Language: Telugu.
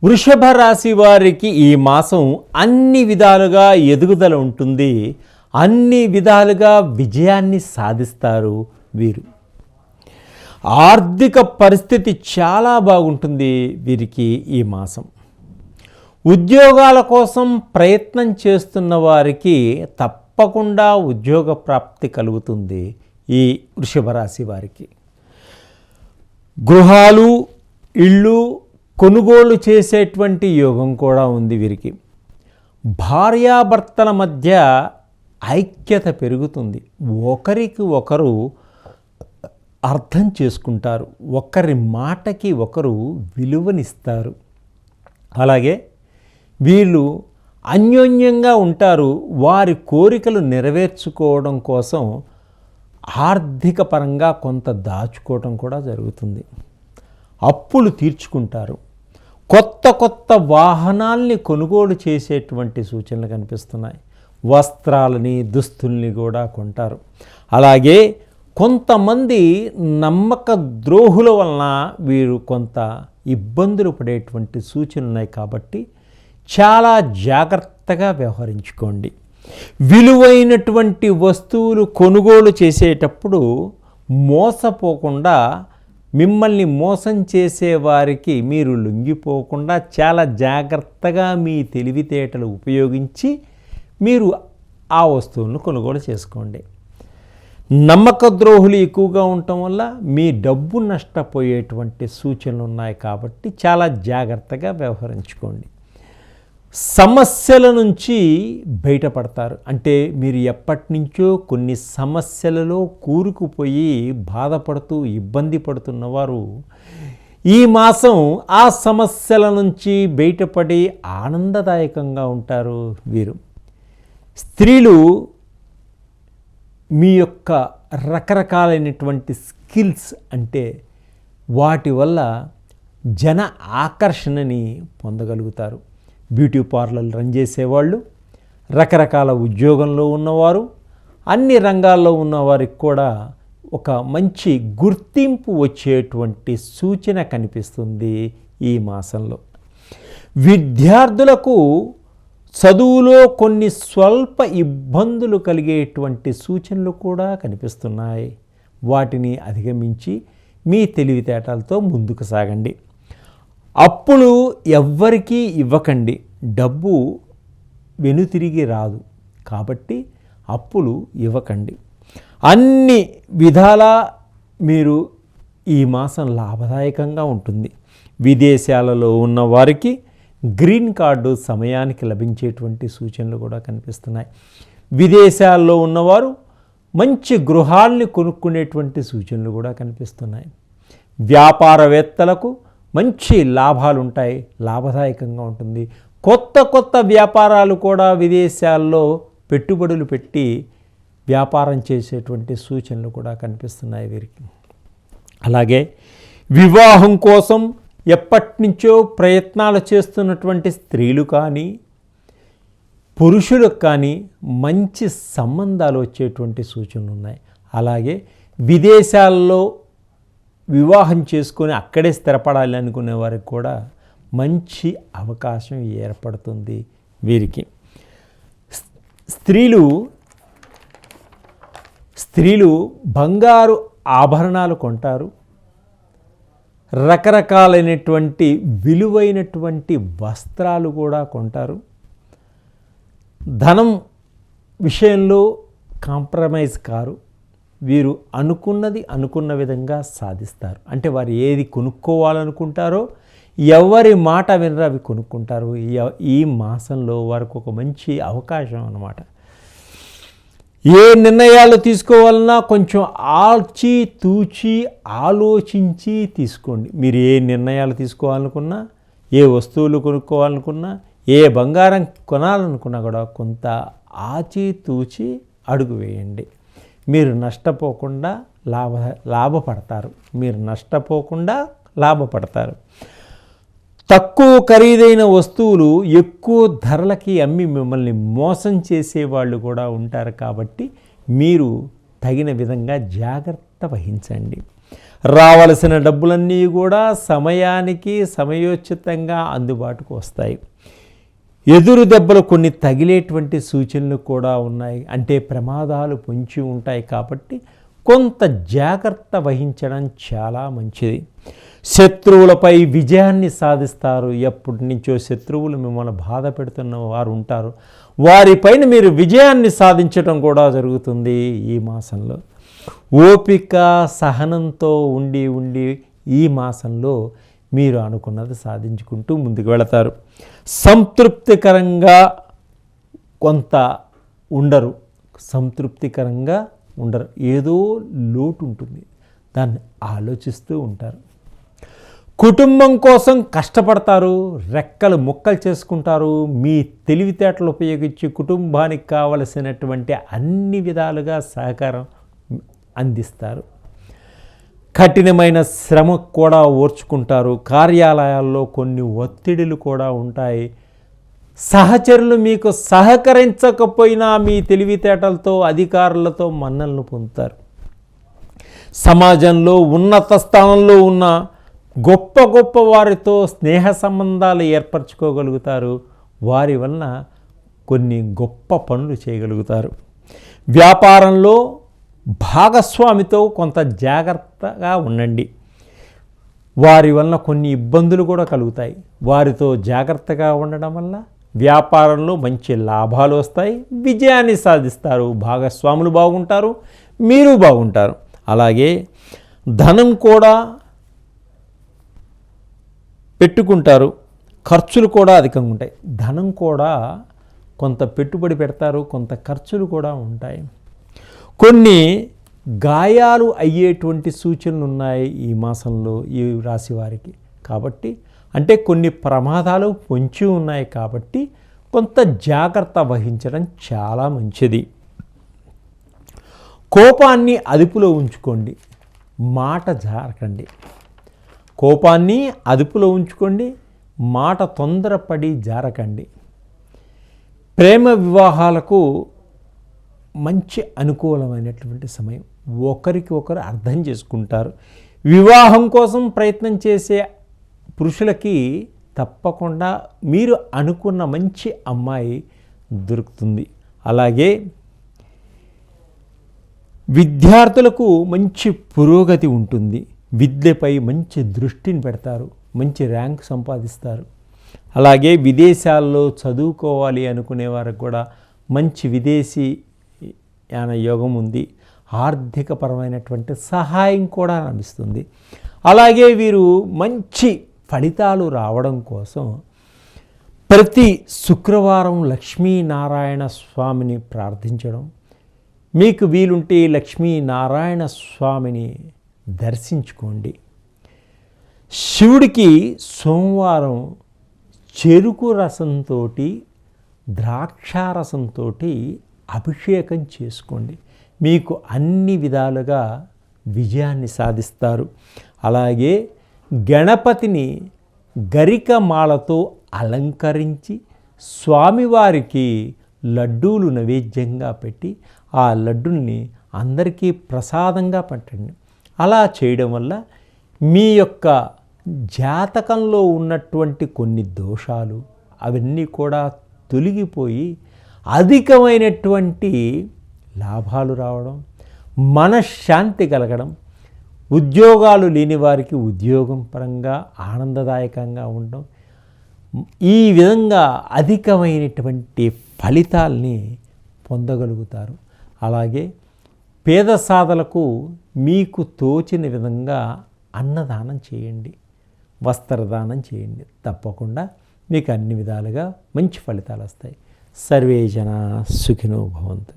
వృషభ రాశి వారికి ఈ మాసం అన్ని విధాలుగా ఎదుగుదల ఉంటుంది. అన్ని విధాలుగా విజయాన్ని సాధిస్తారు. వీరు ఆర్థిక పరిస్థితి చాలా బాగుంటుంది వీరికి ఈ మాసం. ఉద్యోగాల కోసం ప్రయత్నం చేస్తున్న వారికి తప్పకుండా ఉద్యోగ ప్రాప్తి కలుగుతుంది. ఈ వృషభ రాశి వారికి గృహాలు, ఇళ్ళు కొనుగోలు చేసేటువంటి యోగం కూడా ఉంది. వీరికి భార్యాభర్తల మధ్య ఐక్యత పెరుగుతుంది. ఒకరికి ఒకరు అర్థం చేసుకుంటారు. ఒకరి మాటకి ఒకరు విలువనిస్తారు. అలాగే వీళ్ళు అన్యోన్యంగా ఉంటారు. వారి కోరికలు నెరవేర్చుకోవడం కోసం ఆర్థిక పరంగా కొంత దాచుకోవడం కూడా జరుగుతుంది. అప్పులు తీర్చుకుంటారు. కొత్త కొత్త వాహనాల్ని కొనుగోలు చేసేటువంటి సూచనలు కనిపిస్తున్నాయి. వస్త్రాలని, దుస్తుల్ని కూడా కొంటారు. అలాగే కొంతమంది నమ్మక ద్రోహుల వలన వీరు కొంత ఇబ్బందులు పడేటువంటి సూచనలు ఉన్నాయి. కాబట్టి చాలా జాగ్రత్తగా వ్యవహరించుకోండి. విలువైనటువంటి వస్తువులు కొనుగోలు చేసేటప్పుడు మోసపోకుండా, మిమ్మల్ని మోసం చేసేవారికి మీరు లొంగిపోకుండా చాలా జాగ్రత్తగా మీ తెలివితేటలు ఉపయోగించి మీరు ఆ వస్తువులను కొనుగోలు చేసుకోండి. నమ్మక ద్రోహులు ఎక్కువగా ఉండటం వల్ల మీ డబ్బు నష్టపోయేటువంటి సూచనలు ఉన్నాయి. కాబట్టి చాలా జాగ్రత్తగా వ్యవహరించుకోండి. సమస్యల నుంచి బయటపడతారు. అంటే మీరు ఎప్పటి నుంచో కొన్ని సమస్యలలో కూరుకుపోయి బాధపడుతూ ఇబ్బంది పడుతున్నవారు ఈ మాసం ఆ సమస్యల నుంచి బయటపడి ఆనందదాయకంగా ఉంటారు. వీరు స్త్రీలు మీ యొక్క రకరకాలైనటువంటి స్కిల్స్, అంటే వాటి వల్ల జన ఆకర్షణని పొందగలుగుతారు. బ్యూటీ పార్లర్లు రన్ చేసేవాళ్ళు, రకరకాల ఉద్యోగంలో ఉన్నవారు, అన్ని రంగాల్లో ఉన్నవారికి కూడా ఒక మంచి గుర్తింపు వచ్చేటువంటి సూచన కనిపిస్తుంది ఈ మాసంలో. విద్యార్థులకు చదువులో కొన్ని స్వల్ప ఇబ్బందులు కలిగేటువంటి సూచనలు కూడా కనిపిస్తున్నాయి. వాటిని అధిగమించి మీ తెలివితేటలతో ముందుకు సాగండి. అప్పులు ఎవ్వరికీ ఇవ్వకండి. డబ్బు వెనుతిరిగి రాదు. కాబట్టి అప్పులు ఇవ్వకండి. అన్ని విధాలా మీరు ఈ మాసం లాభదాయకంగా ఉంటుంది. విదేశాలలో ఉన్న వారికి గ్రీన్ కార్డు సమయానికి లభించేటువంటి సూచనలు కూడా కనిపిస్తున్నాయి. విదేశాల్లో ఉన్నవారు మంచి గృహాల్ని కొనుక్కునేటువంటి సూచనలు కూడా కనిపిస్తున్నాయి. వ్యాపారవేత్తలకు మంచి లాభాలు ఉంటాయి. లాభదాయకంగా ఉంటుంది. కొత్త కొత్త వ్యాపారాలు కూడా విదేశాల్లో పెట్టుబడులు పెట్టి వ్యాపారం చేసేటువంటి సూచనలు కూడా కనిపిస్తున్నాయి వీరికి. అలాగే వివాహం కోసం ఎప్పటి నుంచో ప్రయత్నాలు చేస్తున్నటువంటి స్త్రీలు కానీ పురుషులకు కానీ మంచి సంబంధాలు వచ్చేటువంటి సూచనలు ఉన్నాయి. అలాగే విదేశాల్లో వివాహం చేసుకొని అక్కడే స్థిరపడాలి అనుకునే వారికి కూడా మంచి అవకాశం ఏర్పడుతుంది వీరికి. స్త్రీలు బంగారు ఆభరణాలు కొంటారు. రకరకాలైనటువంటి విలువైనటువంటి వస్త్రాలు కూడా కొంటారు. ధనం విషయంలో కాంప్రమైజ్ కారు. వీరు అనుకున్నది అనుకున్న విధంగా సాధిస్తారు. అంటే వారు ఏది కొనుక్కోవాలనుకుంటారో ఎవరి మాట వినరు అవి కొనుక్కుంటారు. ఈ మాసంలో వారికి ఒక మంచి అవకాశం అన్నమాట. ఏ నిర్ణయాలు తీసుకోవాలన్నా కొంచెం ఆచి తూచి ఆలోచించి తీసుకోండి. మీరు ఏ నిర్ణయాలు తీసుకోవాలనుకున్నా, ఏ వస్తువులు కొనుక్కోవాలనుకున్నా, ఏ బంగారం కొనాలనుకున్నా కూడా కొంత ఆచి తూచి అడుగు వేయండి. మీరు నష్టపోకుండా లాభపడతారు. తక్కువ ఖరీదైన వస్తువులు ఎక్కువ ధరలకి అమ్మి మిమ్మల్ని మోసం చేసేవాళ్ళు కూడా ఉంటారు. కాబట్టి మీరు తగిన విధంగా జాగ్రత్త వహించండి. రావలసిన డబ్బులన్నీ కూడా సమయానికి సమయోచితంగా అందుబాటుకు వస్తాయి. ఎదురు దెబ్బలు కొన్ని తగిలేటువంటి సూచనలు కూడా ఉన్నాయి. అంటే ప్రమాదాలు పొంచి ఉంటాయి కాబట్టి కొంత జాగ్రత్త వహించడం చాలా మంచిది. శత్రువులపై విజయాన్ని సాధిస్తారు. ఎప్పటి నుంచో శత్రువులు మిమ్మల్ని బాధ పెడుతున్న వారు ఉంటారు, వారిపైన మీరు విజయాన్ని సాధించడం కూడా జరుగుతుంది. ఈ మాసంలో ఓపిక సహనంతో ఉండి ఉండి ఈ మాసంలో మీరు అనుకున్నది సాధించుకుంటూ ముందుకు వెళతారు. సంతృప్తికరంగా కొంత ఉండరు, సంతృప్తికరంగా ఉండరు, ఏదో లోటు ఉంటుంది, దాన్ని ఆలోచిస్తూ ఉంటారు. కుటుంబం కోసం కష్టపడతారు, రెక్కలు ముక్కలు చేసుకుంటారు. మీ తెలివితేటలు ఉపయోగించి కుటుంబానికి కావలసినటువంటి అన్ని విధాలుగా సహకారం అందిస్తారు. కఠినమైన శ్రమ కూడా ఓర్చుకుంటారు. కార్యాలయాల్లో కొన్ని ఒత్తిడులు కూడా ఉంటాయి. సహచరులు మీకు సహకరించకపోయినా మీ తెలివితేటలతో అధికారులతో మన్ననలు పొందుతారు. సమాజంలో ఉన్నత స్థానంలో ఉన్న గొప్ప గొప్ప వారితో స్నేహ సంబంధాలు ఏర్పరచుకోగలుగుతారు. వారి వలన కొన్ని గొప్ప పనులు చేయగలుగుతారు. వ్యాపారంలో భాగస్వామితో కొంత జాగ్రత్తగా ఉండండి. వారి వలన కొన్ని ఇబ్బందులు కూడా కలుగుతాయి. వారితో జాగ్రత్తగా ఉండడం వల్ల వ్యాపారంలో మంచి లాభాలు వస్తాయి, విజయాన్ని సాధిస్తారు. భాగస్వాములు బాగుంటారు, మీరు బాగుంటారు. అలాగే ధనం కూడా పెట్టుకుంటారు, ఖర్చులు కూడా అధికంగా ఉంటాయి. ధనం కూడా కొంత పెట్టుబడి పెడతారు, కొంత ఖర్చులు కూడా ఉంటాయి. కొన్ని గాయాలు అయ్యేటువంటి సూచనలు ఉన్నాయి ఈ మాసంలో ఈ రాశి వారికి. కాబట్టి అంటే కొన్ని ప్రమాదాలు పొంచి ఉన్నాయి కాబట్టి కొంత జాగ్రత్త వహించడం చాలా మంచిది. కోపాన్ని అదుపులో ఉంచుకోండి, మాట జారకండి. కోపాన్ని అదుపులో ఉంచుకోండి, మాట తొందరపడి జారకండి. ప్రేమ వివాహాలకు మంచి అనుకూలమైనటువంటి సమయం. ఒకరికి ఒకరు అర్థం చేసుకుంటారు. వివాహం కోసం ప్రయత్నం చేసే పురుషులకి తప్పకుండా మీరు అనుకున్న మంచి అమ్మాయి దొరుకుతుంది. అలాగే విద్యార్థులకు మంచి పురోగతి ఉంటుంది. విద్యపై మంచి దృష్టిని పెడతారు, మంచి ర్యాంక్ సంపాదిస్తారు. అలాగే విదేశాల్లో చదువుకోవాలి అనుకునే వారికి కూడా మంచి విదేశీ యాన యోగం ఉంది. ఆర్థికపరమైనటువంటి సహాయం కూడా లభిస్తుంది. అలాగే వీరు మంచి ఫలితాలు రావడం కోసం ప్రతి శుక్రవారం లక్ష్మీనారాయణ స్వామిని ప్రార్థించడం, మీకు వీలుంటే లక్ష్మీనారాయణ స్వామిని దర్శించుకోండి. శివుడికి సోమవారం చెరుకు రసంతో ద్రాక్షారసంతో అభిషేకం చేసుకోండి. మీకు అన్ని విధాలుగా విజయాన్ని సాధిస్తారు. అలాగే గణపతిని గరికమాలతో అలంకరించి స్వామివారికి లడ్డూలు నైవేద్యంగా పెట్టి ఆ లడ్డుల్ని అందరికీ ప్రసాదంగా పెట్టండి. అలా చేయడం వల్ల మీ యొక్క జాతకంలో ఉన్నటువంటి కొన్ని దోషాలు అవన్నీ కూడా తొలగిపోయి అధికమైనటువంటి లాభాలు రావడం, మనశ్శాంతి కలగడం, ఉద్యోగాలు లేని వారికి ఉద్యోగం పరంగా ఆనందదాయకంగా ఉండడం, ఈ విధంగా అధికమైనటువంటి ఫలితాల్ని పొందగలుగుతారు. అలాగే పేద సాధలకు మీకు తోచిన విధంగా అన్నదానం చేయండి, వస్త్రదానం చేయండి. తప్పకుండా మీకు అన్ని విధాలుగా మంచి ఫలితాలు వస్తాయి. సర్వే జనా సుఖినో భవంతు.